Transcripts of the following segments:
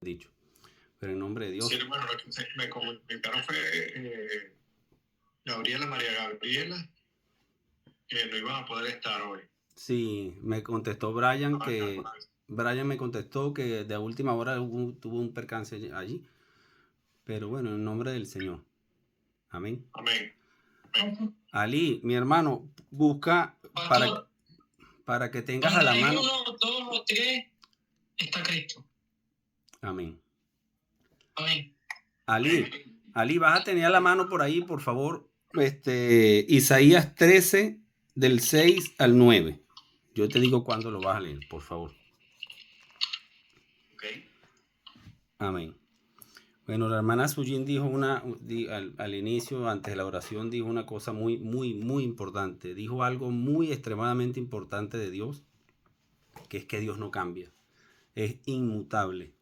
dicho. Pero en nombre de Dios. Sí, bueno, lo que me comunicaron fue Gabriela, María Gabriela, que no iban a poder estar hoy. Sí, me contestó Brian que... Brian me contestó que de última hora tuvo un percance allí. Pero bueno, en nombre del Señor. Amén. Amén. Amén. Ali, mi hermano, busca para que tengas a la mano. 1, 2 o 3 está Cristo. Amén. Amén. Ali, vas a tener a la mano por ahí, por favor, Isaías 13, del 6 al 9. Yo te digo cuándo lo vas a leer, por favor. Okay. Amén. Bueno, la hermana Sujin dijo al inicio, antes de la oración, dijo una cosa muy, muy, muy importante. Dijo algo muy extremadamente importante de Dios, que es que Dios no cambia. Es inmutable.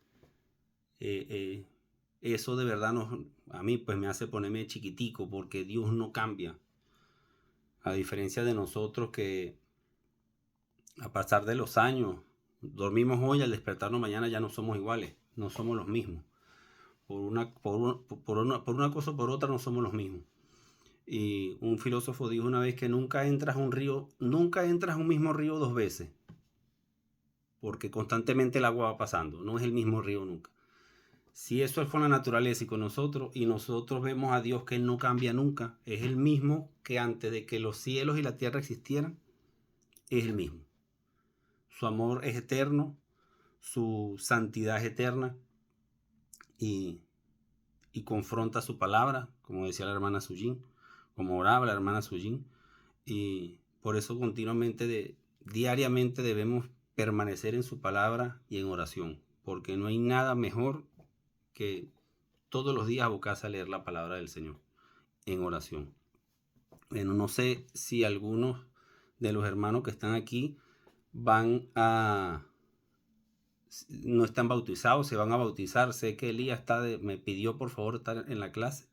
Eso de verdad a mí pues me hace ponerme chiquitico, porque Dios no cambia. A diferencia de nosotros que a pasar de los años, dormimos hoy, al despertarnos mañana ya no somos iguales, no somos los mismos. Por una cosa o por otra no somos los mismos. Y un filósofo dijo una vez que nunca entras a un mismo río dos veces, porque constantemente el agua va pasando, no es el mismo río nunca. Si eso es con la naturaleza y nosotros vemos a Dios que Él no cambia nunca, es el mismo que antes de que los cielos y la tierra existieran, es el mismo. Su amor es eterno, su santidad es eterna y confronta su palabra, como decía la hermana Sujin, como oraba la hermana Sujin, y por eso continuamente, diariamente debemos permanecer en su palabra y en oración, porque no hay nada mejor que todos los días abocarse a leer la palabra del Señor en oración. Bueno, no sé si algunos de los hermanos que están aquí no están bautizados, se van a bautizar. Sé que Elías me pidió por favor estar en la clase,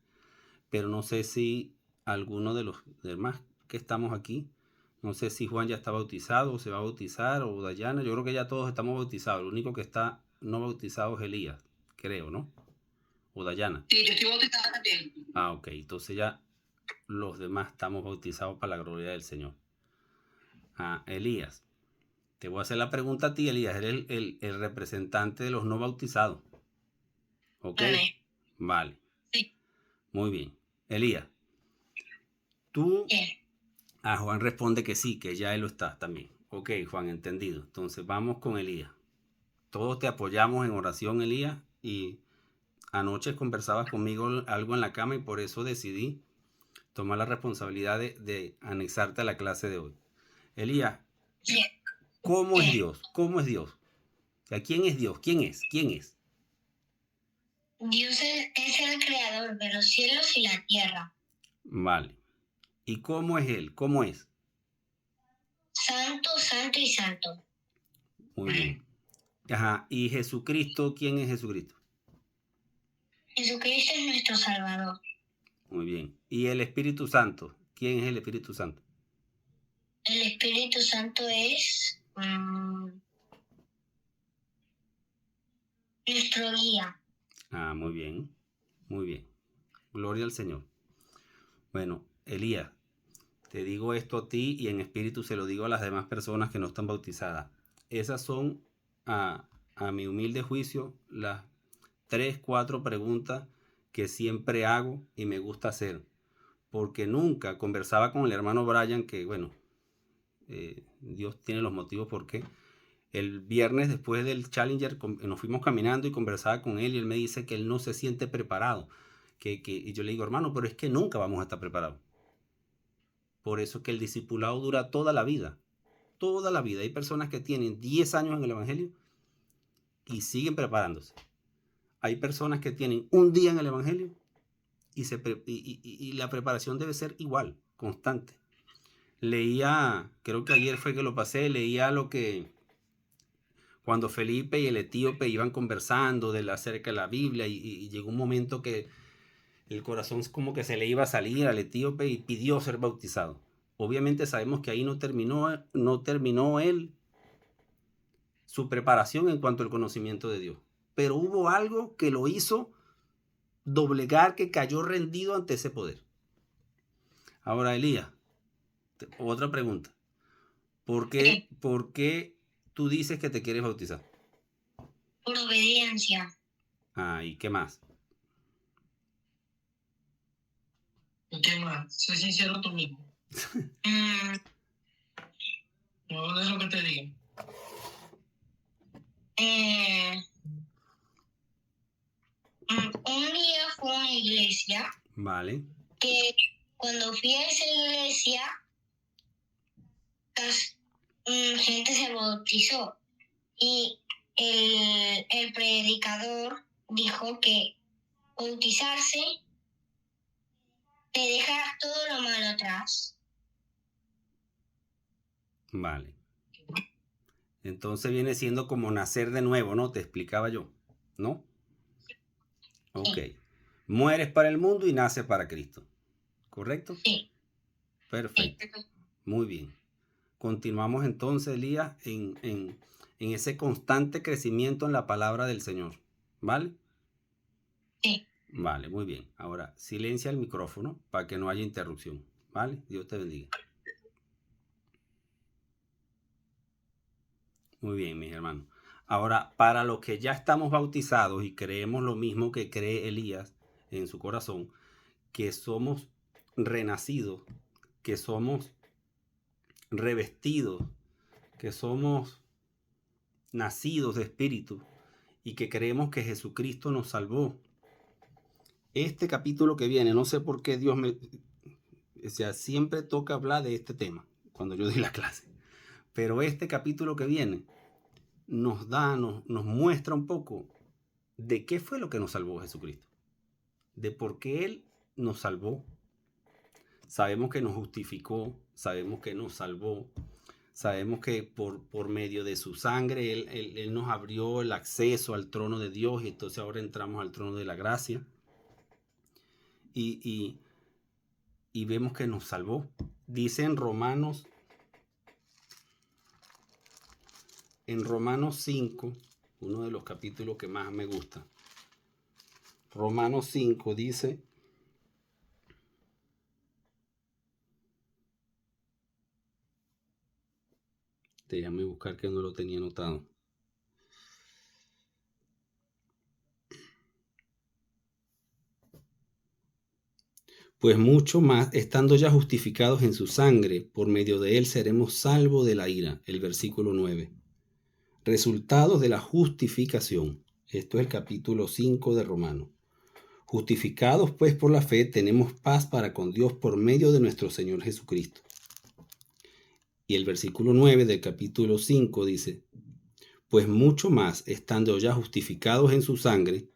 pero no sé si alguno de los demás que estamos aquí, no sé si Juan ya está bautizado o se va a bautizar, o Dayana. Yo creo que ya todos estamos bautizados. El único que está no bautizado es Elías, creo, ¿no? O Dayana. Sí, yo estoy bautizada también. Ah, ok. Entonces ya los demás estamos bautizados para la gloria del Señor. Elías. Te voy a hacer la pregunta a ti, Elías. Eres el representante de los no bautizados. ¿Ok? Vale. Sí. Muy bien. Elías, tú... Juan responde que sí, que ya él lo está también. Ok, Juan, entendido. Entonces vamos con Elías. Todos te apoyamos en oración, Elías. Y anoche conversabas conmigo algo en la cama y por eso decidí tomar la responsabilidad de anexarte a la clase de hoy. Elías, ¿cómo es Dios? ¿Cómo es Dios? O sea, ¿quién es Dios? ¿Quién es? ¿Quién es? Dios es el creador de los cielos y la tierra. Vale. ¿Y cómo es Él? ¿Cómo es? Santo, santo y santo. Muy bien. Ajá. ¿Y Jesucristo? ¿Quién es Jesucristo? Jesucristo es nuestro Salvador. Muy bien. ¿Y el Espíritu Santo? ¿Quién es el Espíritu Santo? El Espíritu Santo es nuestro guía. Muy bien. Muy bien. Gloria al Señor. Bueno, Elías, te digo esto a ti y en espíritu se lo digo a las demás personas que no están bautizadas. Esas son, a mi humilde juicio, las 3, 4 preguntas que siempre hago y me gusta hacer. Porque nunca conversaba con el hermano Brian, que bueno, Dios tiene los motivos por qué. El viernes después del Challenger nos fuimos caminando y conversaba con él y él me dice que él no se siente preparado. Y yo le digo, hermano, pero es que nunca vamos a estar preparados. Por eso es que el discipulado dura toda la vida. Toda la vida. Hay personas que tienen 10 años en el Evangelio y siguen preparándose. Hay personas que tienen un día en el Evangelio y la preparación debe ser igual, constante. Leía, creo que ayer fue que lo pasé, leía lo que cuando Felipe y el etíope iban conversando acerca de la Biblia y llegó un momento que el corazón como que se le iba a salir al etíope y pidió ser bautizado. Obviamente sabemos que ahí no terminó él su preparación en cuanto al conocimiento de Dios. pero hubo algo que lo hizo doblegar, que cayó rendido ante ese poder. Ahora, Elías, otra pregunta. ¿Por qué tú dices que te quieres bautizar? Por obediencia. ¿Y qué más? ¿Qué más? Sé sincero tú mismo. No es lo que te digo. Un día fue a una iglesia. Vale. Que cuando fui a esa iglesia, gente se bautizó. Y el predicador dijo que bautizarse te deja todo lo malo atrás. Vale. Entonces viene siendo como nacer de nuevo, ¿no? Te explicaba yo, ¿no? Ok. Sí. Mueres para el mundo y naces para Cristo. ¿Correcto? Sí. Perfecto. Sí. Muy bien. Continuamos entonces, Elías, en ese constante crecimiento en la palabra del Señor. ¿Vale? Sí. Vale, muy bien. Ahora, silencia el micrófono para que no haya interrupción. ¿Vale? Dios te bendiga. Muy bien, mis hermanos. Ahora, para los que ya estamos bautizados y creemos lo mismo que cree Elías en su corazón, que somos renacidos, que somos revestidos, que somos nacidos de espíritu y que creemos que Jesucristo nos salvó. Este capítulo que viene, no sé por qué Dios siempre toca hablar de este tema cuando yo doy la clase, pero este capítulo que viene nos muestra un poco de qué fue lo que nos salvó Jesucristo, de por qué Él nos salvó. Sabemos que nos justificó, sabemos que nos salvó, sabemos que por medio de su sangre Él nos abrió el acceso al trono de Dios y entonces ahora entramos al trono de la gracia y vemos que nos salvó. Dice en Romanos 5, uno de los capítulos que más me gusta. Romanos 5 dice: déjame buscar que no lo tenía anotado. Pues mucho más, estando ya justificados en su sangre, por medio de él seremos salvos de la ira. El versículo 9. Resultados de la justificación. Esto es el capítulo 5 de Romanos. Justificados pues por la fe, tenemos paz para con Dios por medio de nuestro Señor Jesucristo. Y el versículo 9 del capítulo 5 dice: pues mucho más, estando ya justificados en su sangre,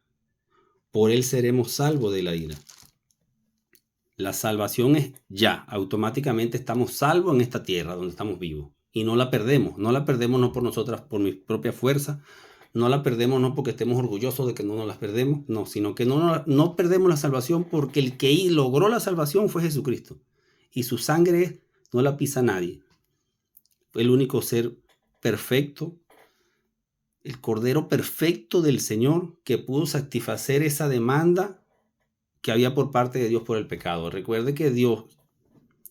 por él seremos salvos de la ira. La salvación es ya, automáticamente estamos salvos en esta tierra donde estamos vivos. Y no la perdemos no por nosotras, por mi propia fuerza, no la perdemos no porque estemos orgullosos de que no nos las perdemos, no, sino que no perdemos la salvación porque el que logró la salvación fue Jesucristo. Y su sangre no la pisa nadie. Fue el único ser perfecto, el Cordero perfecto del Señor que pudo satisfacer esa demanda que había por parte de Dios por el pecado. Recuerde que Dios,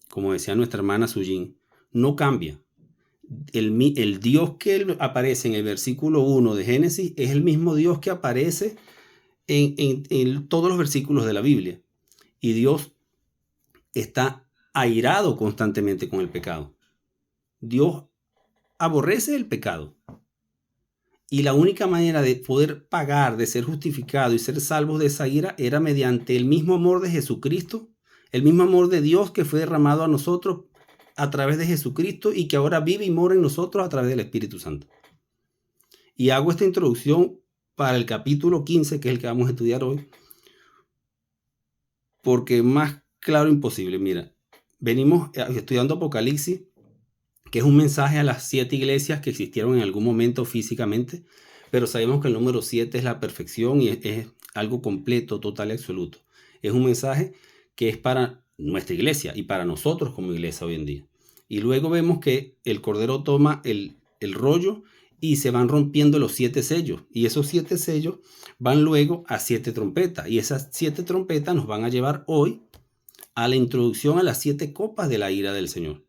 como decía nuestra hermana Sujin, no cambia. El Dios que aparece en el versículo 1 de Génesis es el mismo Dios que aparece en todos los versículos de la Biblia. Y Dios está airado constantemente con el pecado. Dios aborrece el pecado. Y la única manera de poder pagar, de ser justificado y ser salvos de esa ira era mediante el mismo amor de Jesucristo, el mismo amor de Dios que fue derramado a nosotros a través de Jesucristo y que ahora vive y mora en nosotros a través del Espíritu Santo. Y hago esta introducción para el capítulo 15, que es el que vamos a estudiar hoy, porque más claro imposible. Mira, venimos estudiando Apocalipsis, que es un mensaje a las 7 iglesias que existieron en algún momento físicamente, pero sabemos que el número 7 es la perfección y es algo completo, total y absoluto. Es un mensaje que es para nuestra iglesia y para nosotros como iglesia hoy en día. Y luego vemos que el Cordero toma el rollo y se van rompiendo los 7 sellos. Y esos 7 sellos van luego a 7 trompetas. Y esas 7 trompetas nos van a llevar hoy a la introducción a las 7 copas de la ira del Señor.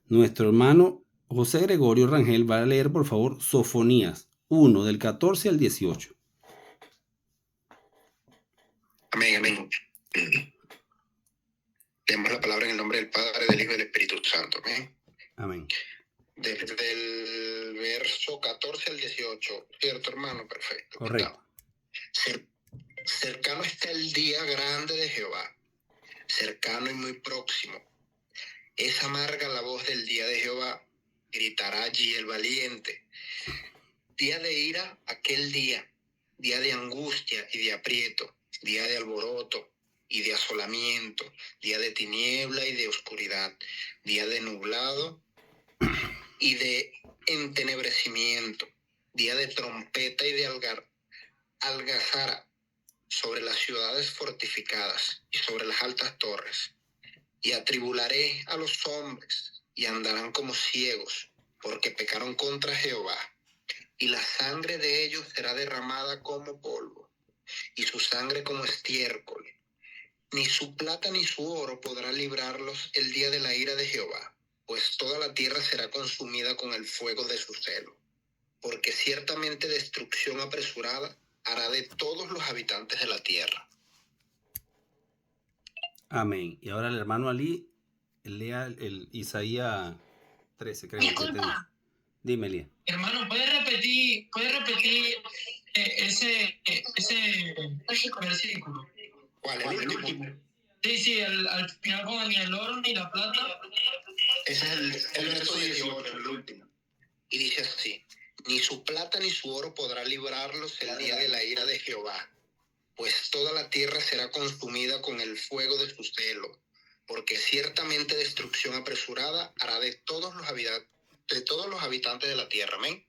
Nuestro hermano José Gregorio Rangel va a leer, por favor, Sofonías 1, del 14 al 18. Amén, amén. Leemos la palabra en el nombre del Padre, del Hijo y del Espíritu Santo. Amén. Amén. Desde el verso 14 al 18. ¿Cierto, hermano? Perfecto. Correcto. Cercano está el día grande de Jehová, cercano y muy próximo. Es amarga la voz del día de Jehová, gritará allí el valiente. Día de ira, aquel día de angustia y de aprieto, día de alboroto y de asolamiento, día de tiniebla y de oscuridad, día de nublado y de entenebrecimiento, día de trompeta y de algazara sobre las ciudades fortificadas y sobre las altas torres. Y atribularé a los hombres y andarán como ciegos, porque pecaron contra Jehová. Y la sangre de ellos será derramada como polvo, y su sangre como estiércol. Ni su plata ni su oro podrá librarlos el día de la ira de Jehová, pues toda la tierra será consumida con el fuego de su celo. Porque ciertamente destrucción apresurada hará de todos los habitantes de la tierra. Amén. Y ahora el hermano Ali lea el Isaías 13, creo. Disculpa. Dime, Elías. Hermano, ¿puedes repetir ese versículo? ¿Cuál? ¿El último? Sí, al final con ni el oro ni la plata. Ese es el verso 18, el último. Y dice así: ni su plata ni su oro podrá librarlos el día de la ira de Jehová, pues toda la tierra será consumida con el fuego de su celo, porque ciertamente destrucción apresurada hará de todos los habitantes de la tierra. Amén.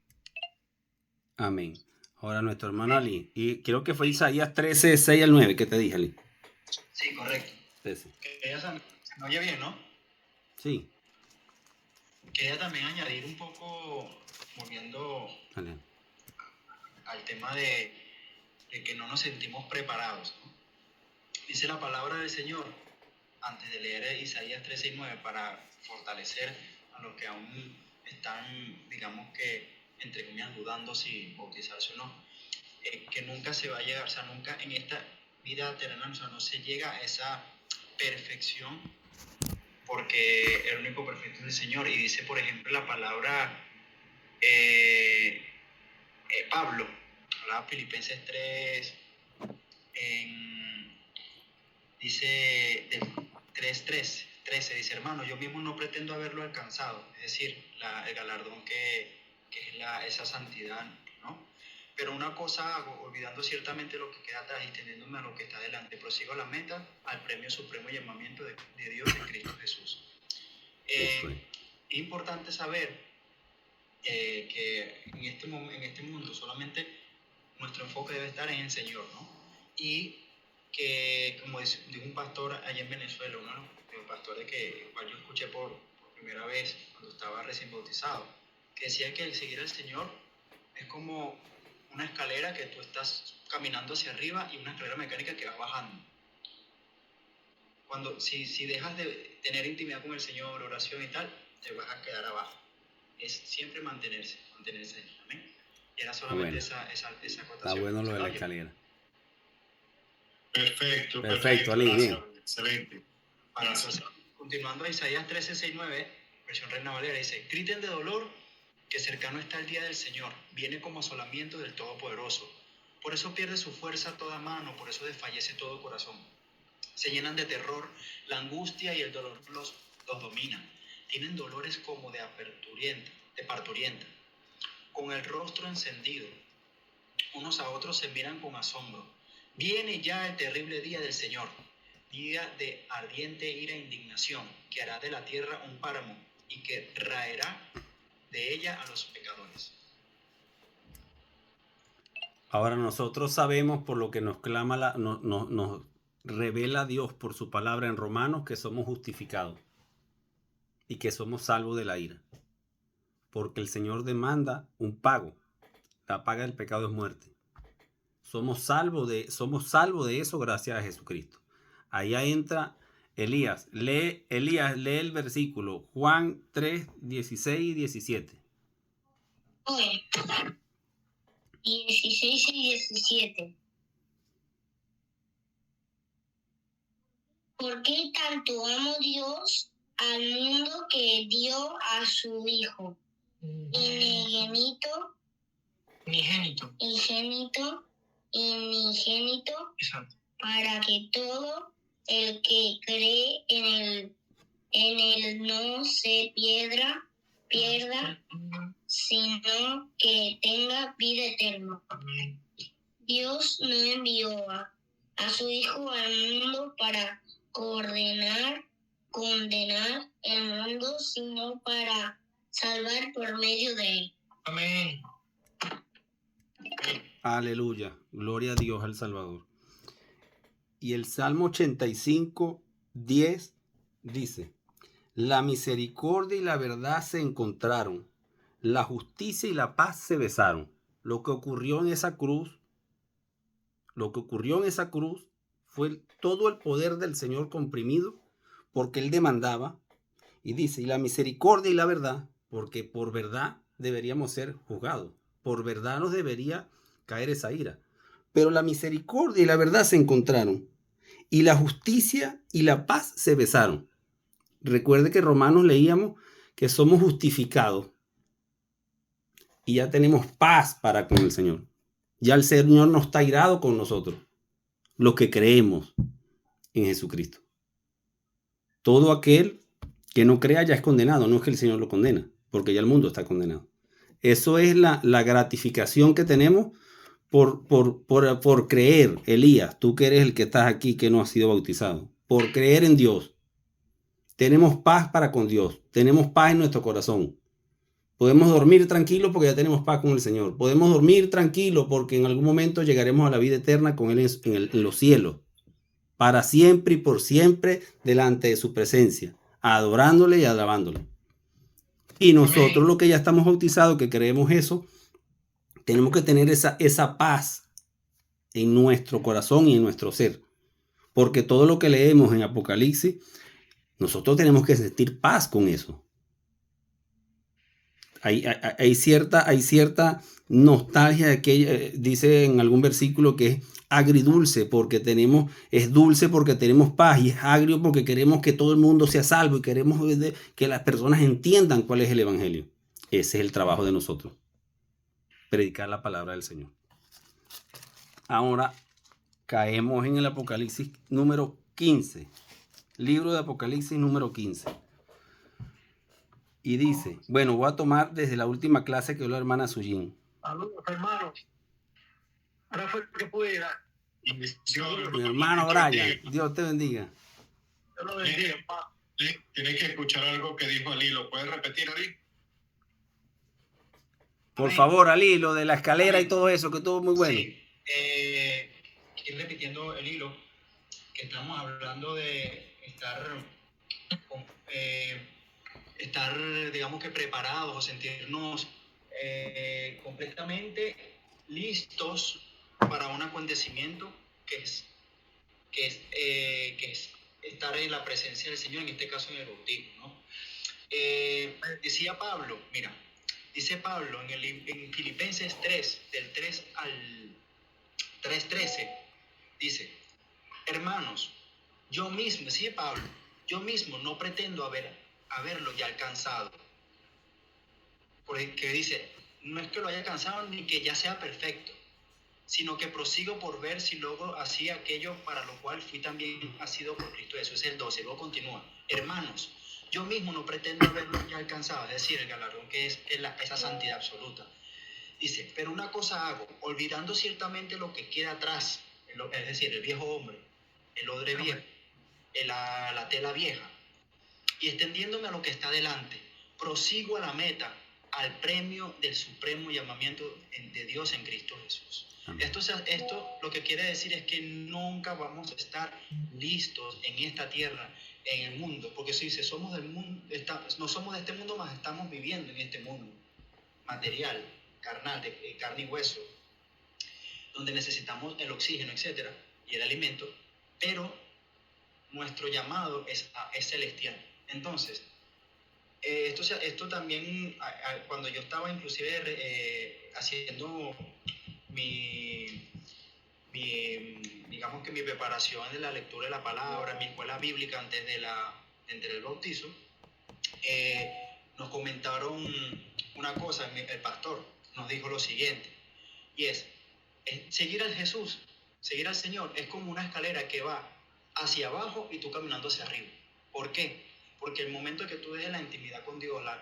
Amén. Ahora nuestro hermano Ali. Y creo que fue Isaías 13, 6 al 9 que te dije, Ali. Sí, correcto. 13. Se me oye bien, ¿no? Sí. Quería también añadir un poco, volviendo Vale. al tema de que no nos sentimos preparados, ¿no? Dice la palabra del Señor, antes de leer Isaías 13 y 9, para fortalecer a los que aún están, digamos que, entre comillas, dudando si bautizarse o no, que nunca se va a llegar, o sea, nunca en esta vida terrenal, o sea, no se llega a esa perfección, porque el único perfecto es el Señor. Y dice, por ejemplo, la palabra Pablo, hablaba Filipenses 3, dice del 13, dice, hermano, yo mismo no pretendo haberlo alcanzado, es decir, el galardón que es esa santidad, ¿no? Pero una cosa hago, olvidando ciertamente lo que queda atrás y tendiéndome a lo que está delante, prosigo a la meta, al premio supremo llamamiento de Dios en Cristo Jesús. Es importante saber que en este mundo solamente nuestro enfoque debe estar en el Señor, ¿no? Y que, como dijo un pastor allá en Venezuela, uno de los pastores que yo escuché por primera vez cuando estaba recién bautizado, que decía que el seguir al Señor es como una escalera que tú estás caminando hacia arriba y una escalera mecánica que va bajando. Si dejas de tener intimidad con el Señor, oración y tal, te vas a quedar abajo. Es siempre mantenerse ahí. ¿Amén? Y era solamente esa acotación. Está bueno lo de la escalera. Perfecto, Ali, bien. Excelente. Para entonces, continuando a Isaías 13, 6, 9, versión Reina Valera, dice, griten de dolor, que cercano está el día del Señor, viene como asolamiento del Todopoderoso. Por eso pierde su fuerza toda mano, por eso desfallece todo corazón. Se llenan de terror, la angustia y el dolor los dominan. Tienen dolores como de parturienta, con el rostro encendido. Unos a otros se miran con asombro. Viene ya el terrible día del Señor, día de ardiente ira e indignación, que hará de la tierra un páramo y que raerá de ella a los pecadores. Ahora nosotros sabemos por lo que nos clama, nos revela Dios por su palabra en Romanos, que somos justificados y que somos salvos de la ira. porque el Señor demanda un pago. La paga del pecado es muerte. Somos salvos de eso gracias a Jesucristo. Allá entra Elías. Lee el versículo Juan 3, 16 y 17. Hoy, 16 y 17. ¿Por qué tanto amó Dios al mundo que dio a su Hijo Unigénito. unigénito, Exacto. para que todo el que cree en él no se pierda, sino que tenga vida eterna? Amén. Dios no envió a su Hijo al mundo para condenar el mundo, sino para salvar por medio de él. Amén. Aleluya. Gloria a Dios al Salvador. Y el Salmo 85, 10 dice: la misericordia y la verdad se encontraron, la justicia y la paz se besaron. Lo que ocurrió en esa cruz fue todo el poder del Señor comprimido, porque Él demandaba, y dice, y la misericordia y la verdad, porque por verdad deberíamos ser juzgados, por verdad nos debería caer esa ira. Pero la misericordia y la verdad se encontraron, y la justicia y la paz se besaron. Recuerde que en Romanos leíamos que somos justificados y ya tenemos paz para con el Señor. Ya el Señor no está irado con nosotros, los que creemos en Jesucristo. Todo aquel que no crea ya es condenado. No es que el Señor lo condena, porque ya el mundo está condenado. Eso es la gratificación que tenemos por creer. Elías, tú que eres el que estás aquí, que no has sido bautizado, por creer en Dios. Tenemos paz para con Dios. Tenemos paz en nuestro corazón. Podemos dormir tranquilos porque ya tenemos paz con el Señor. Podemos dormir tranquilos porque en algún momento llegaremos a la vida eterna con Él en los cielos. Para siempre y por siempre delante de su presencia, adorándole y alabándole. Y nosotros, los que ya estamos bautizados, que creemos eso, tenemos que tener esa paz en nuestro corazón y en nuestro ser. Porque todo lo que leemos en Apocalipsis, nosotros tenemos que sentir paz con eso. Hay cierta nostalgia de que dice en algún versículo que es agridulce porque es dulce porque tenemos paz, y es agrio porque queremos que todo el mundo sea salvo y queremos que las personas entiendan cuál es el evangelio. Ese es el trabajo de nosotros, predicar la palabra del Señor. Ahora caemos en el Apocalipsis número 15, libro de Apocalipsis número 15. Y dice, bueno, voy a tomar desde la última clase que dio la hermana Sujin. Saludos, hermanos. Ahora fue que pude ir. Mi hermano Brian, Dios te bendiga. Dios lo bendiga, papá. Tienes que escuchar algo que dijo Ali. ¿Lo puedes repetir, Ali? Por favor, Ali, lo de la escalera y todo eso, que estuvo muy bueno. Sí. Ir repitiendo el hilo, que estamos hablando de estar, digamos que preparados o sentirnos completamente listos para un acontecimiento que es estar en la presencia del Señor, en este caso en el bautismo, ¿no? Decía Pablo, mira, dice Pablo en Filipenses 3, del 3 al 3:13, dice, hermanos, yo mismo, decía Pablo, yo mismo no pretendo haberlo ya alcanzado. Porque dice, no es que lo haya alcanzado ni que ya sea perfecto, sino que prosigo por ver si logro así aquello para lo cual fui también asido por Cristo. Eso es el 12, luego continúa. Hermanos, yo mismo no pretendo haberlo ya alcanzado, es decir, el galardón que es esa santidad absoluta. Dice, pero una cosa hago, olvidando ciertamente lo que queda atrás, es decir, el viejo hombre, el odre viejo, la tela vieja, y extendiéndome a lo que está delante, prosigo a la meta, al premio del supremo llamamiento de Dios en Cristo Jesús. Esto lo que quiere decir es que nunca vamos a estar listos en esta tierra, en el mundo, porque si dice, somos del mundo, no somos de este mundo, mas estamos viviendo en este mundo. material, carnal, de carne y hueso, donde necesitamos el oxígeno, etcétera, y el alimento, pero nuestro llamado es celestial. Entonces, esto también, cuando yo estaba inclusive haciendo digamos que mi preparación de la lectura de la palabra, mi escuela bíblica antes del bautizo, nos comentaron una cosa, el pastor nos dijo lo siguiente, y es seguir a Jesús, seguir al Señor, es como una escalera que va hacia abajo y tú caminando hacia arriba. ¿Por qué? Porque el momento que tú dejes la intimidad con Dios, la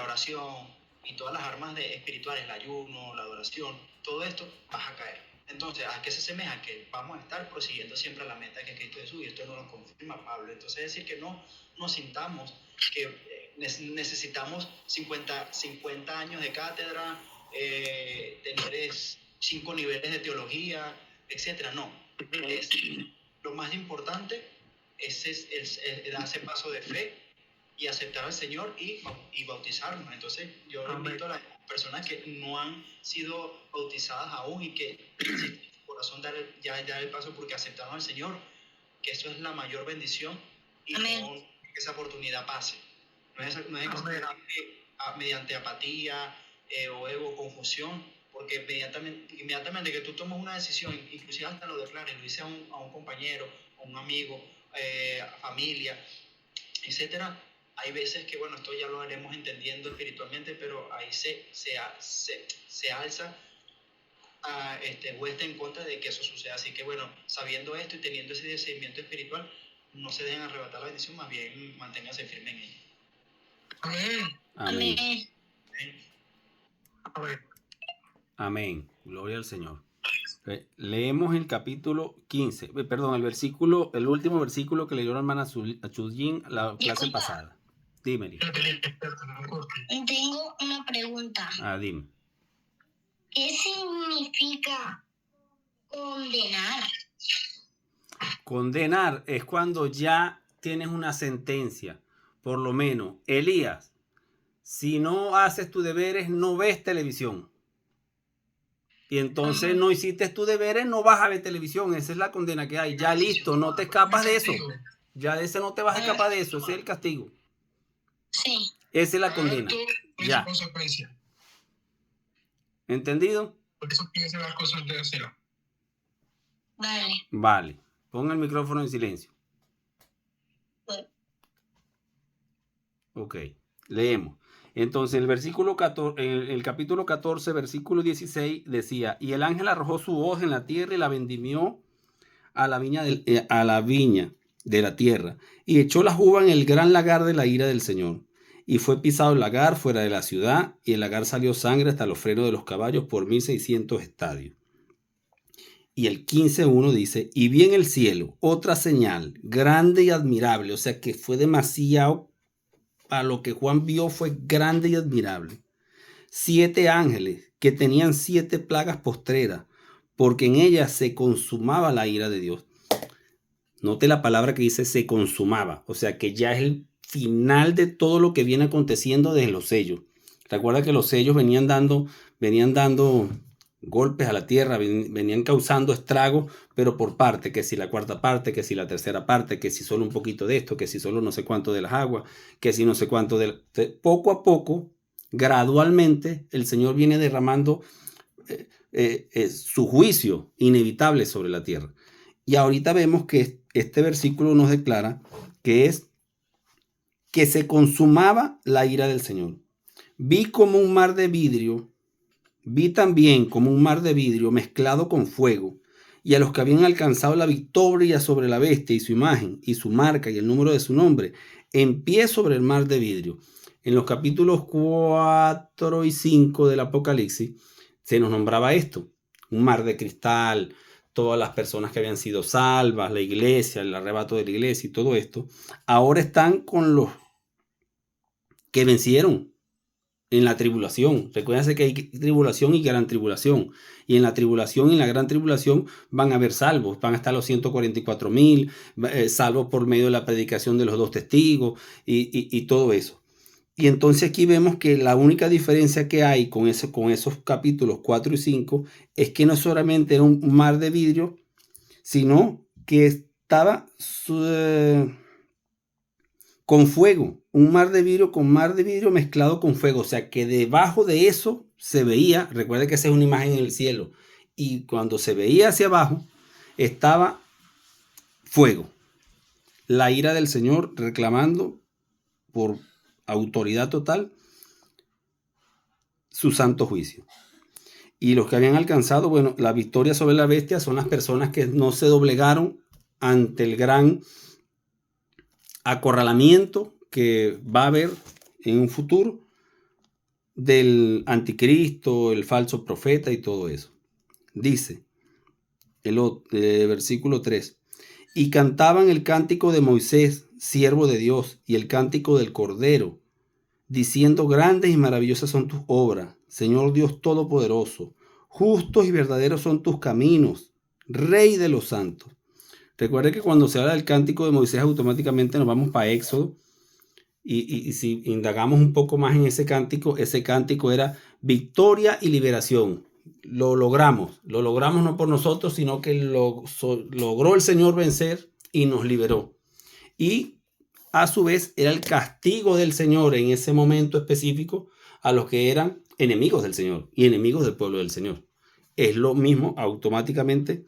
oración y todas las armas espirituales, el ayuno, la adoración, todo esto, vas a caer. Entonces, ¿a qué se asemeja? Que vamos a estar prosiguiendo siempre a la meta que es Cristo Jesús, y esto nos lo confirma Pablo. Entonces, es decir, que no nos sintamos que necesitamos 50 años de cátedra, tener 5 niveles de teología, etcétera. No. Lo más importante es darse paso de fe y aceptar al Señor y bautizarnos. Entonces, yo invito a las personas que no han sido bautizadas aún y que necesitan en su corazón dar el paso porque aceptaron al Señor, que eso es la mayor bendición, y no que esa oportunidad pase. No es mediante apatía o ego, confusión, porque inmediatamente que tú tomas una decisión, inclusive hasta lo declares, lo dices a un compañero, a un amigo, familia, etcétera. Hay veces que, bueno, esto ya lo haremos entendiendo espiritualmente, pero ahí se alza vuelta en contra de que eso suceda. Así que, bueno, sabiendo esto y teniendo ese discernimiento espiritual, no se dejen arrebatar la bendición, más bien manténganse firmes en ella. Amén. Amén. Amén. Amén. Gloria al Señor. Leemos el capítulo 15, el último versículo que leyó la hermana Chudjin la clase pasada. Dime. Tengo una pregunta. Dime. ¿Qué significa condenar? Condenar es cuando ya tienes una sentencia. Por lo menos, Elías, si no haces tus deberes, no ves televisión. Y entonces no hiciste tus deberes, no vas a ver televisión. Esa es la condena que hay. Ya listo, no te escapas de eso. Ya de ese no te vas a escapar de eso. Ese es el castigo. Sí. Esa es la condena. Ya. Consecuencia. ¿Entendido? Por eso piensa las cosas de hacerlas. Vale. Vale. Pon el micrófono en silencio. Ok. Leemos. Entonces, el capítulo 14, versículo 16 decía: y el ángel arrojó su hoz en la tierra y la vendimió a la viña de la tierra, y echó las uvas en el gran lagar de la ira del Señor. Y fue pisado el lagar fuera de la ciudad, y el lagar salió sangre hasta los frenos de los caballos por 1600 estadios. Y el 15:1 dice: y vi en el cielo otra señal grande y admirable. O sea que fue demasiado. A lo que Juan vio fue grande y admirable. 7 ángeles que tenían 7 plagas postreras, porque en ellas se consumaba la ira de Dios. Note la palabra que dice se consumaba. O sea que ya es el final de todo lo que viene aconteciendo desde los sellos. Recuerda que los sellos venían dando golpes a la tierra, venían causando estragos, pero por parte, que si la cuarta parte, que si la tercera parte, que si solo un poquito de esto, que si solo no sé cuánto de las aguas, que si no sé cuánto poco a poco, gradualmente, el Señor viene derramando su juicio inevitable sobre la tierra. Y ahorita vemos que este versículo nos declara que se consumaba la ira del Señor. Vi también como un mar de vidrio mezclado con fuego, y a los que habían alcanzado la victoria sobre la bestia y su imagen y su marca y el número de su nombre, en pie sobre el mar de vidrio. En los capítulos 4 y 5 del Apocalipsis se nos nombraba esto: un mar de cristal, todas las personas que habían sido salvas, la iglesia, el arrebato de la iglesia y todo esto. Ahora están con los que vencieron en la tribulación. Recuérdense que hay tribulación y gran tribulación. Y en la tribulación y en la gran tribulación van a haber salvos. Van a estar los 144,000 salvos por medio de la predicación de los 2 testigos y todo eso. Y entonces aquí vemos que la única diferencia que hay con esos capítulos 4 y 5 es que no solamente era un mar de vidrio, sino que estaba con fuego, un mar de vidrio mezclado con fuego. O sea que debajo de eso se veía, recuerda que esa es una imagen en el cielo, y cuando se veía hacia abajo estaba fuego. La ira del Señor reclamando por autoridad total su santo juicio. Y los que habían alcanzado, bueno, la victoria sobre la bestia son las personas que no se doblegaron ante el gran acorralamiento que va a haber en un futuro del anticristo, el falso profeta y todo eso. Dice el versículo 3: y cantaban el cántico de Moisés, siervo de Dios, y el cántico del Cordero, diciendo: grandes y maravillosas son tus obras, Señor Dios Todopoderoso. Justos y verdaderos son tus caminos, Rey de los santos. Recuerde que cuando se habla del cántico de Moisés, automáticamente nos vamos para Éxodo. Y si indagamos un poco más en ese cántico era victoria y liberación. Lo logramos no por nosotros, sino que logró el Señor vencer y nos liberó. Y a su vez era el castigo del Señor en ese momento específico a los que eran enemigos del Señor y enemigos del pueblo del Señor. Es lo mismo automáticamente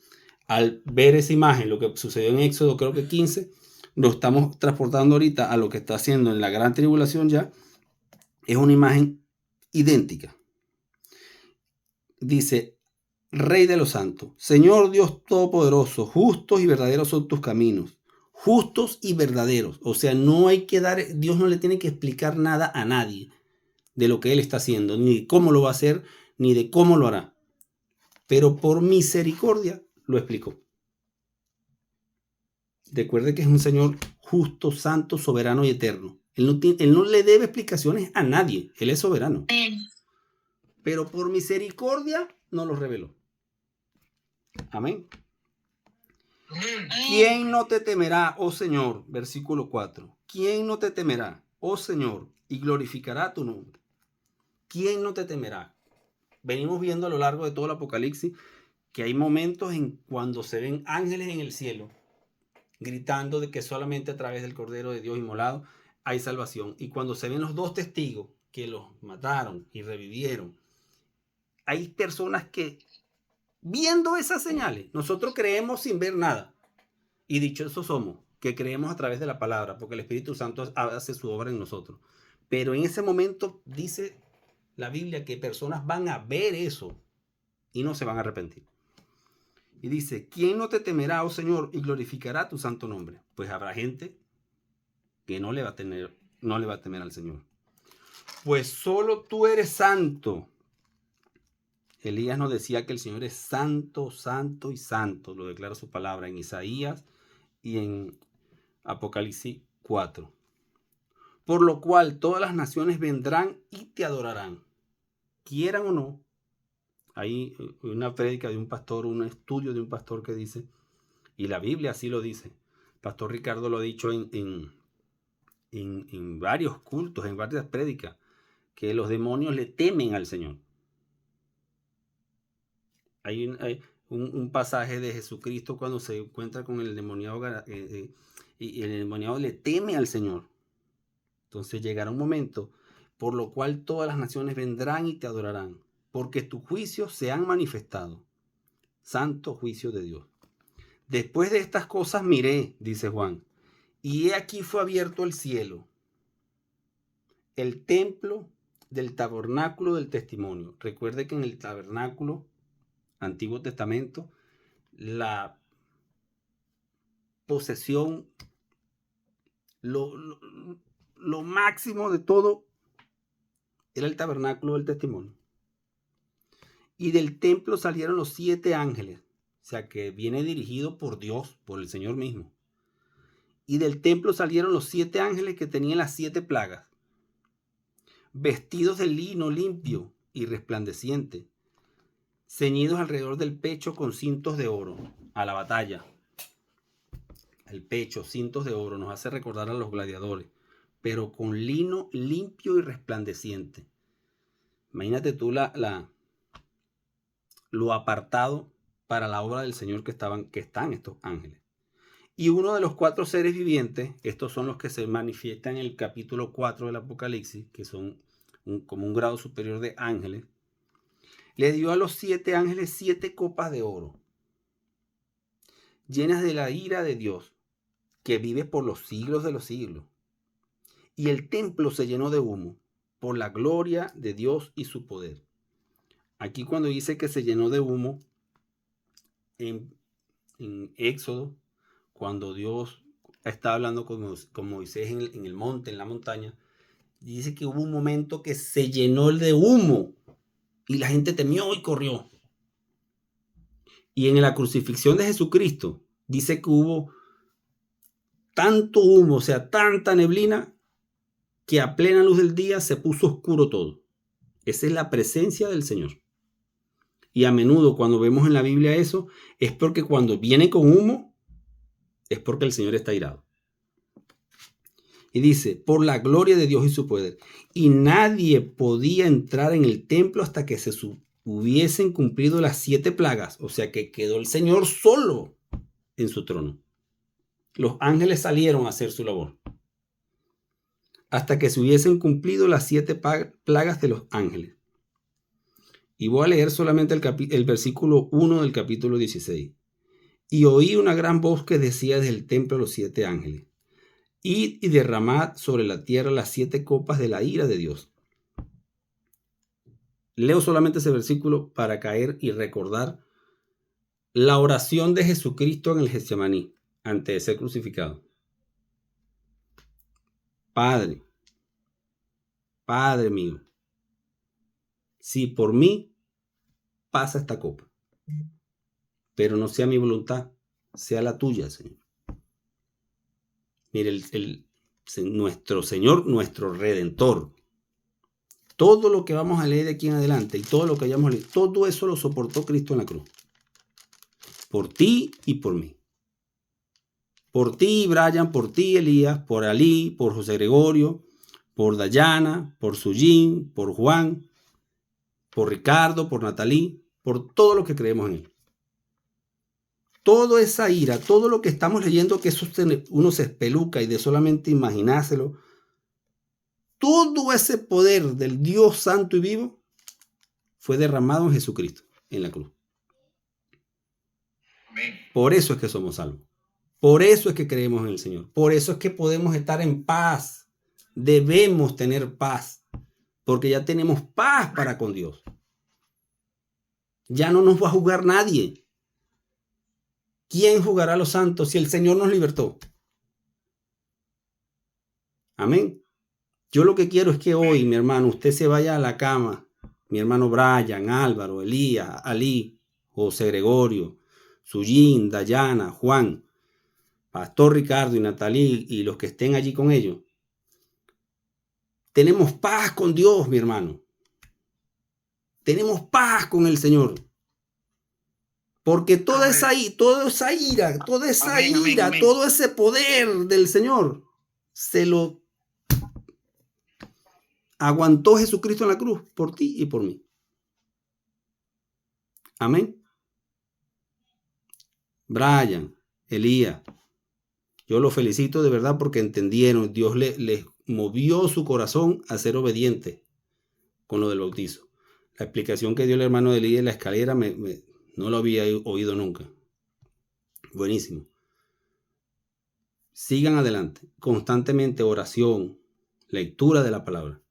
al ver esa imagen, lo que sucedió en Éxodo, creo que 15, lo estamos transportando ahorita a lo que está haciendo en la gran tribulación ya. Es una imagen idéntica. Dice: Rey de los santos, Señor Dios Todopoderoso, justos y verdaderos son tus caminos. Justos y verdaderos. O sea, no hay que Dios no le tiene que explicar nada a nadie de lo que Él está haciendo, ni de cómo lo va a hacer, ni de cómo lo hará. Pero por misericordia lo explicó. Recuerde que es un Señor justo, santo, soberano y eterno. Él no le debe explicaciones a nadie. Él es soberano. Pero por misericordia nos lo reveló. Amén. ¿Quién no te temerá, oh Señor? Versículo 4. ¿Quién no te temerá, oh Señor, y glorificará tu nombre? ¿Quién no te temerá? Venimos viendo a lo largo de todo el Apocalipsis que hay momentos en cuando se ven ángeles en el cielo gritando de que solamente a través del Cordero de Dios inmolado hay salvación. Y cuando se ven los dos testigos que los mataron y revivieron, hay personas que, viendo esas señales, nosotros creemos sin ver nada. Y dichosos somos, que creemos a través de la palabra, porque el Espíritu Santo hace su obra en nosotros. Pero en ese momento dice la Biblia que personas van a ver eso y no se van a arrepentir. Y dice: ¿quién no te temerá, oh Señor, y glorificará tu santo nombre? Pues habrá gente que no le va a temer al Señor. Pues solo tú eres santo. Elías nos decía que el Señor es santo, santo y santo. Lo declara su palabra en Isaías y en Apocalipsis 4. Por lo cual todas las naciones vendrán y te adorarán, quieran o no. Hay una prédica de un pastor, un estudio de un pastor que dice, y la Biblia así lo dice. Pastor Ricardo lo ha dicho en varios cultos, en varias prédicas, que los demonios le temen al Señor. Hay un pasaje de Jesucristo cuando se encuentra con el endemoniado y el endemoniado le teme al Señor. Entonces llegará un momento por lo cual todas las naciones vendrán y te adorarán, porque tus juicios se han manifestado. Santo juicio de Dios. Después de estas cosas miré, dice Juan, y he aquí fue abierto el cielo, el templo del tabernáculo del testimonio. Recuerde que en el tabernáculo, Antiguo Testamento, la posesión, lo máximo de todo era el tabernáculo del testimonio. Y del templo salieron los 7 ángeles, o sea que viene dirigido por Dios, por el Señor mismo. Y del templo salieron los 7 ángeles que tenían las 7 plagas, vestidos de lino limpio y resplandeciente, ceñidos alrededor del pecho con cintos de oro. A la batalla. El pecho, cintos de oro, nos hace recordar a los gladiadores. pero con lino limpio y resplandeciente. Imagínate tú lo apartado para la obra del Señor que están estos ángeles. Y uno de los 4 seres vivientes, estos son los que se manifiestan en el capítulo 4 del Apocalipsis, que son como un grado superior de ángeles, le dio a los 7 ángeles 7 copas de oro, llenas de la ira de Dios, que vive por los siglos de los siglos. Y el templo se llenó de humo por la gloria de Dios y su poder. Aquí cuando dice que se llenó de humo, en Éxodo, cuando Dios está hablando con Moisés en el monte, en la montaña, dice que hubo un momento que se llenó de humo y la gente temió y corrió. Y en la crucifixión de Jesucristo dice que hubo tanto humo, o sea, tanta neblina, que a plena luz del día se puso oscuro todo. Esa es la presencia del Señor. Y a menudo cuando vemos en la Biblia eso, es porque cuando viene con humo, es porque el Señor está airado. Y dice, por la gloria de Dios y su poder. Y nadie podía entrar en el templo hasta que se hubiesen cumplido las 7 plagas. O sea que quedó el Señor solo en su trono. Los ángeles salieron a hacer su labor. Hasta que se hubiesen cumplido las 7 plagas de los ángeles. Y voy a leer solamente el versículo 1 del capítulo 16. Y oí una gran voz que decía desde el templo a los 7 ángeles: id y derramad sobre la tierra las 7 copas de la ira de Dios. Leo solamente ese versículo para caer y recordar la oración de Jesucristo en el Getsemaní antes de ser crucificado. Padre mío, si por mí pasa esta copa, pero no sea mi voluntad, sea la tuya, Señor. Mire, nuestro Señor, nuestro Redentor, todo lo que vamos a leer de aquí en adelante y todo lo que hayamos leído, todo eso lo soportó Cristo en la cruz. Por ti y por mí. Por ti, Brian, por ti, Elías, por Ali, por José Gregorio, por Dayana, por Sujin, por Juan, por Ricardo, por Natalí, por todo lo que creemos en él. Toda esa ira, todo lo que estamos leyendo, que eso uno se espeluca y de solamente imaginárselo, todo ese poder del Dios santo y vivo fue derramado en Jesucristo, en la cruz. Amén. Por eso es que somos salvos. Por eso es que creemos en el Señor. Por eso es que podemos estar en paz. Debemos tener paz. Porque ya tenemos paz para con Dios. Ya no nos va a juzgar nadie. ¿Quién juzgará a los santos si el Señor nos libertó? Amén. Yo lo que quiero es que hoy, mi hermano, usted se vaya a la cama. Mi hermano Brian, Álvaro, Elías, Ali, José Gregorio, Sujin, Dayana, Juan, Pastor Ricardo y Natalí y los que estén allí con ellos. Tenemos paz con Dios, mi hermano. Tenemos paz con el Señor. Porque toda esa ira, todo ese poder del Señor, se lo aguantó Jesucristo en la cruz por ti y por mí. Amén. Brian, Elías, yo los felicito de verdad porque entendieron. Dios les movió su corazón a ser obediente con lo del bautizo. La explicación que dio el hermano de Elías en la escalera no lo había oído nunca. Buenísimo. Sigan adelante. Constantemente oración, lectura de la palabra.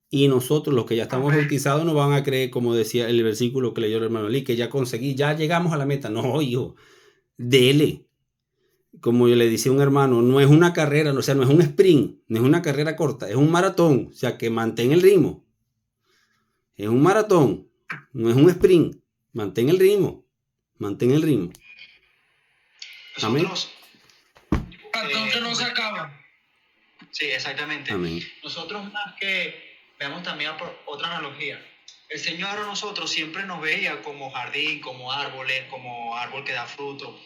Y nosotros, los que ya estamos bautizados, no van a creer, como decía el versículo que leyó el hermano Eli, que ya conseguí, ya llegamos a la meta. No, hijo, dele. Como yo le decía a un hermano, no es una carrera, o sea, no es un sprint, no es una carrera corta, es un maratón. O sea, que mantén el ritmo. Es un maratón, no es un sprint. Mantén el ritmo. Mantén el ritmo. Amén. Hasta que no se acaba. Sí, exactamente. Amén. Nosotros más que veamos también por otra analogía. El Señor a nosotros siempre nos veía como jardín, como árboles, como árbol que da fruto.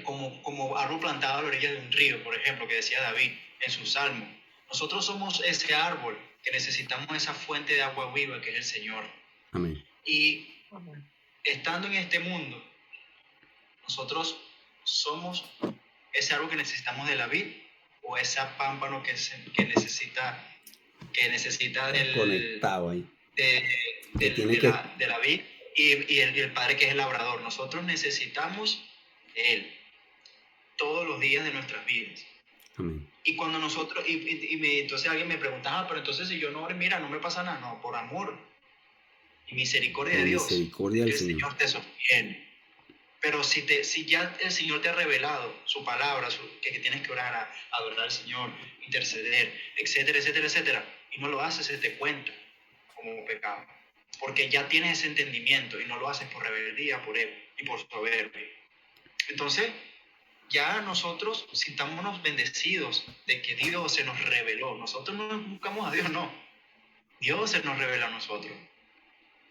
como árbol plantado a la orilla de un río, por ejemplo, que decía David en su salmo. Nosotros somos ese árbol que necesitamos esa fuente de agua viva que es el Señor. Amén. Y estando en este mundo, nosotros somos ese árbol que necesitamos de la vid o ese pámpano que necesita Conectado ahí. de la vid y el Padre que es el labrador. Nosotros necesitamos de Él todos los días de nuestras vidas. Amén. Y cuando nosotros, entonces alguien me preguntaba, pero entonces si yo no, mira, no me pasa nada. No, por amor y misericordia de Dios, Misericordia del el Señor te sostiene. Pero si ya el Señor te ha revelado su palabra, que tienes que orar, adorar al Señor, interceder, etcétera, etcétera, etcétera, y no lo haces, se te cuenta como pecado. Porque ya tienes ese entendimiento y no lo haces por rebeldía, por él y por soberbia. Entonces, ya nosotros sintámonos bendecidos de que Dios se nos reveló. Nosotros no buscamos a Dios, no. Dios se nos revela a nosotros.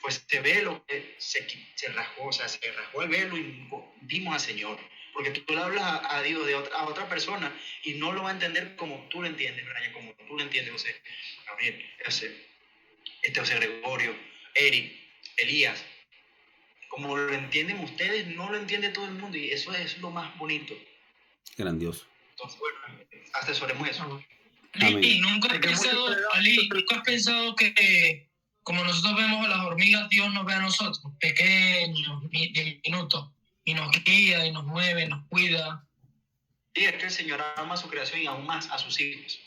Pues se ve lo que se rasgó, o sea, se rasgó el velo y vimos al Señor. Porque tú le hablas a Dios a otra persona y no lo va a entender como tú lo entiendes, Brian, como tú lo entiendes, José, Gabriel, José Gregorio, Eric, Elías. Como lo entienden ustedes, no lo entiende todo el mundo y eso es lo más bonito. Grandioso. Entonces, bueno, asesoremos eso. Ali, ¿nunca has pensado que como nosotros vemos a las hormigas, Dios nos ve a nosotros, pequeños, diminutos, y nos guía, y nos mueve, nos cuida? Sí, es que el Señor ama a su creación y aún más a sus hijos.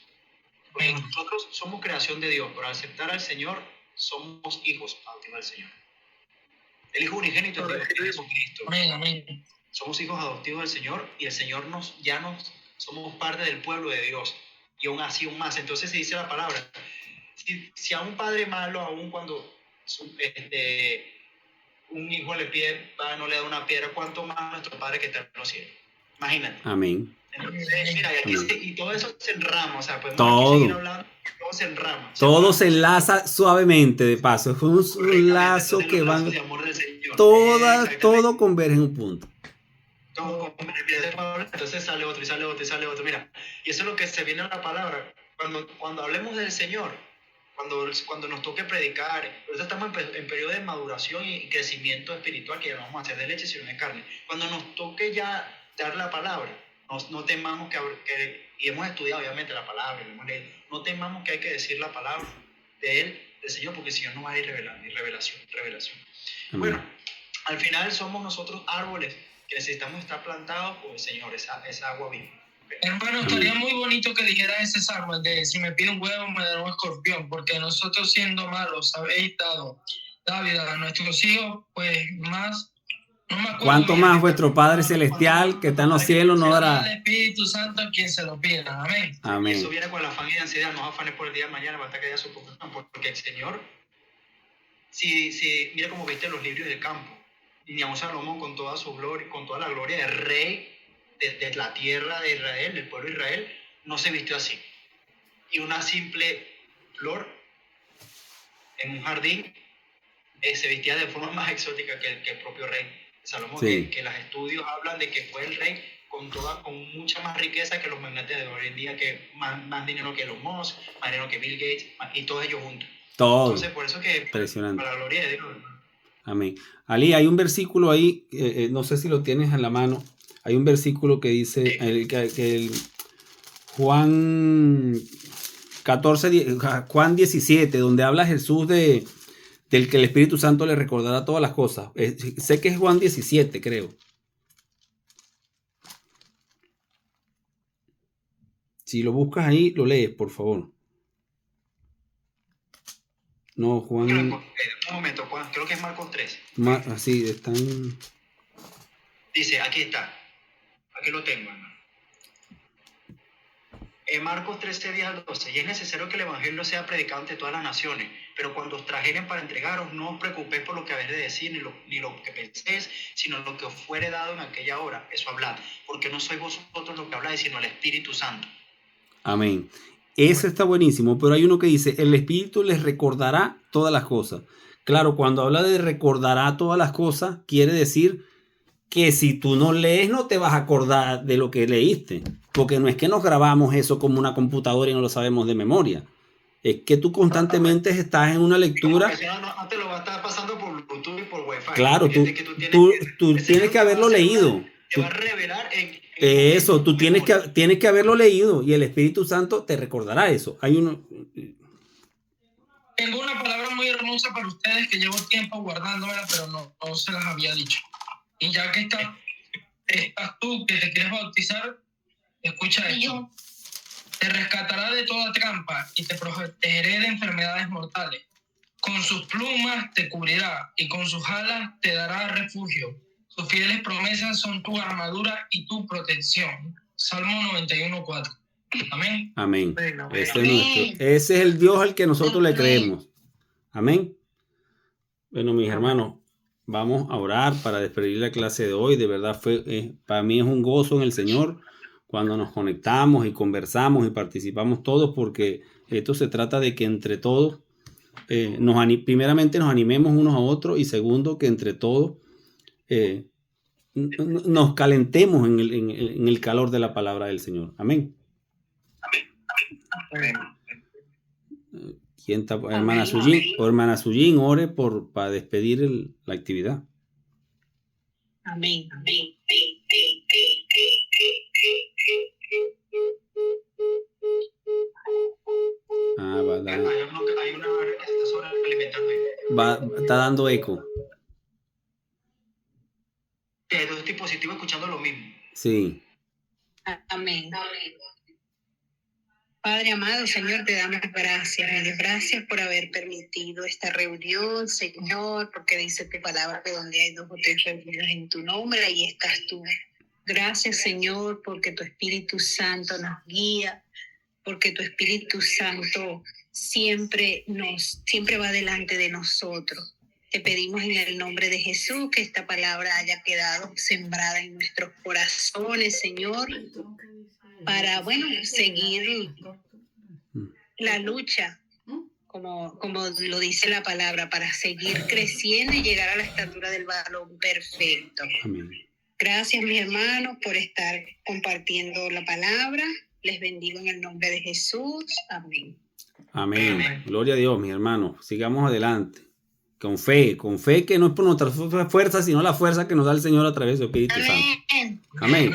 Porque nosotros somos creación de Dios, pero al aceptar al Señor, somos hijos adoptivos del Señor. El Hijo unigénito de Dios, Jesucristo. Amén. Somos hijos adoptivos del Señor y el Señor somos parte del pueblo de Dios. Y aún así, aún más. Entonces se dice la palabra. Si a un padre malo, aún cuando un hijo le pide, no le da una piedra, ¿cuánto más nuestro Padre que está en los cielos? Imagínate. Amén. Entonces, mira, y todo eso se enrama, o sea, podemos todo. seguir hablando, todo se enrama. Todo se enlaza suavemente, de paso. Es un lazo que van. Todo converge en un punto. Todo converge, entonces sale otro y sale otro y sale otro. Mira, y eso es lo que se viene a la palabra. Cuando hablemos del Señor, cuando nos toque predicar, ahorita estamos en periodo de maduración y crecimiento espiritual, que ya no vamos a hacer de leche sino de carne. Cuando nos toque ya dar la palabra, no temamos y hemos estudiado obviamente la palabra, no temamos que hay que decir la palabra de Él, del Señor, porque el Señor no va a ir revelando, y revelación. Bueno, al final somos nosotros árboles que necesitamos estar plantados por el Señor, esa agua viva. Hermano, estaría muy bonito que dijera ese salmo de si me pide un huevo me dará un escorpión, porque nosotros siendo malos habéis dado vida a nuestros hijos, pues más. No me acuerdo. ¿Cuánto más vuestro Padre Celestial que está en los cielos no dará? El Espíritu Santo a quien se lo pida. Amén. Amén. Eso viene con la afán y la ansiedad, no afanes por el día de mañana, basta que haya su ocupación, porque el Señor, mira cómo viste los libros del campo, y ni aun Salomón con toda su gloria, con toda la gloria de rey de la tierra de Israel, del pueblo de Israel, no se vistió así. Y una simple flor en un jardín se vestía de forma más exótica que el propio rey Salomón, sí. que los estudios hablan de que fue el rey con mucha más riqueza que los magnates de hoy en día, que más dinero que Elon Musk, más dinero que Bill Gates, y todos ellos juntos. Todo. Entonces, por eso que impresionante. Para la gloria de Dios. Amén. Ali, hay un versículo ahí, no sé si lo tienes en la mano, hay un versículo que dice, sí. Juan 17, donde habla Jesús del que el Espíritu Santo le recordará todas las cosas. Sé que es Juan 17, creo. Si lo buscas ahí, lo lees, por favor. No, Juan... Un momento, Juan, creo que es Marcos 3. Así, están... Dice, aquí está. Aquí lo tengo, hermano. Marcos 13, 10 al 12. Y es necesario que el evangelio sea predicado ante todas las naciones, pero cuando os trajeren para entregaros, no os preocupéis por lo que habéis de decir, ni lo que penséis, sino lo que os fuere dado en aquella hora. Eso hablad, porque no sois vosotros los que habláis, sino el Espíritu Santo. Amén. Eso está buenísimo, pero hay uno que dice, el Espíritu les recordará todas las cosas. Claro, cuando habla de recordará todas las cosas, quiere decir que si tú no lees no te vas a acordar de lo que leíste, porque no es que nos grabamos eso como una computadora y no lo sabemos de memoria. Es que tú constantemente estás en una lectura. Porque si no, no te lo va a estar pasando por Bluetooth y por Wi-Fi. Claro, tú Ese tienes que haberlo leído. Te va a revelar Eso, tú tienes memoria. que haberlo leído y el Espíritu Santo te recordará eso. Hay uno. Tengo una palabra muy hermosa para ustedes que llevo tiempo guardándola, pero no se las había dicho. Y ya que estás tú que te quieres bautizar, escucha esto. Te rescatará de toda trampa y te protegeré de enfermedades mortales. Con sus plumas te cubrirá y con sus alas te dará refugio. Sus fieles promesas son tu armadura y tu protección. Salmo 91:4. Amén. Amén. Bueno, Ese es el Dios al que nosotros le creemos. Amén. Bueno, mis hermanos, vamos a orar para despedir la clase de hoy. De verdad para mí es un gozo en el Señor cuando nos conectamos y conversamos y participamos todos, porque esto se trata de que entre todos, primeramente nos animemos unos a otros, y segundo, que entre todos nos calentemos en el calor de la palabra del Señor. Amén. ¿Quién está? Hermana Sujin, o hermana Sujin, ore para despedir la actividad. Amén. Va a dar. Hay una hora que se está sobrealimentando. Está dando eco. Dos dispositivos escuchando lo mismo. Sí. Amén. Padre amado, Señor, te damos gracias. Gracias por haber permitido esta reunión, Señor, porque dice tu palabra que donde hay 2 o 3 reunidos en tu nombre, ahí estás tú. Gracias, Señor, porque tu Espíritu Santo nos guía, porque tu Espíritu Santo siempre va delante de nosotros. Te pedimos en el nombre de Jesús que esta palabra haya quedado sembrada en nuestros corazones, Señor, para, seguir la lucha, como lo dice la palabra, para seguir creciendo y llegar a la estatura del varón perfecto. Amén. Gracias, mis hermanos, por estar compartiendo la palabra. Les bendigo en el nombre de Jesús. Amén. Amén. Gloria a Dios, mis hermanos. Sigamos adelante. Con fe que no es por nuestra fuerza, sino la fuerza que nos da el Señor a través del Espíritu Santo. Amén.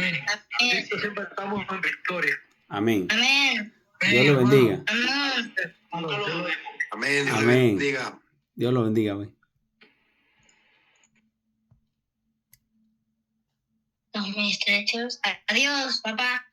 Siempre estamos en victoria. Amén. Amén. Dios lo bendiga. Amén. Dios le Amén. bendiga. Dios lo bendiga, güey. Los muy estrechos. Adiós, papá.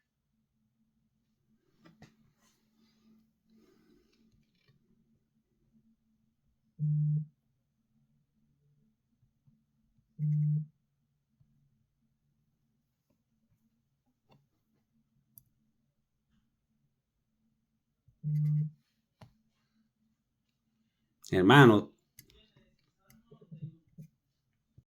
Hermano,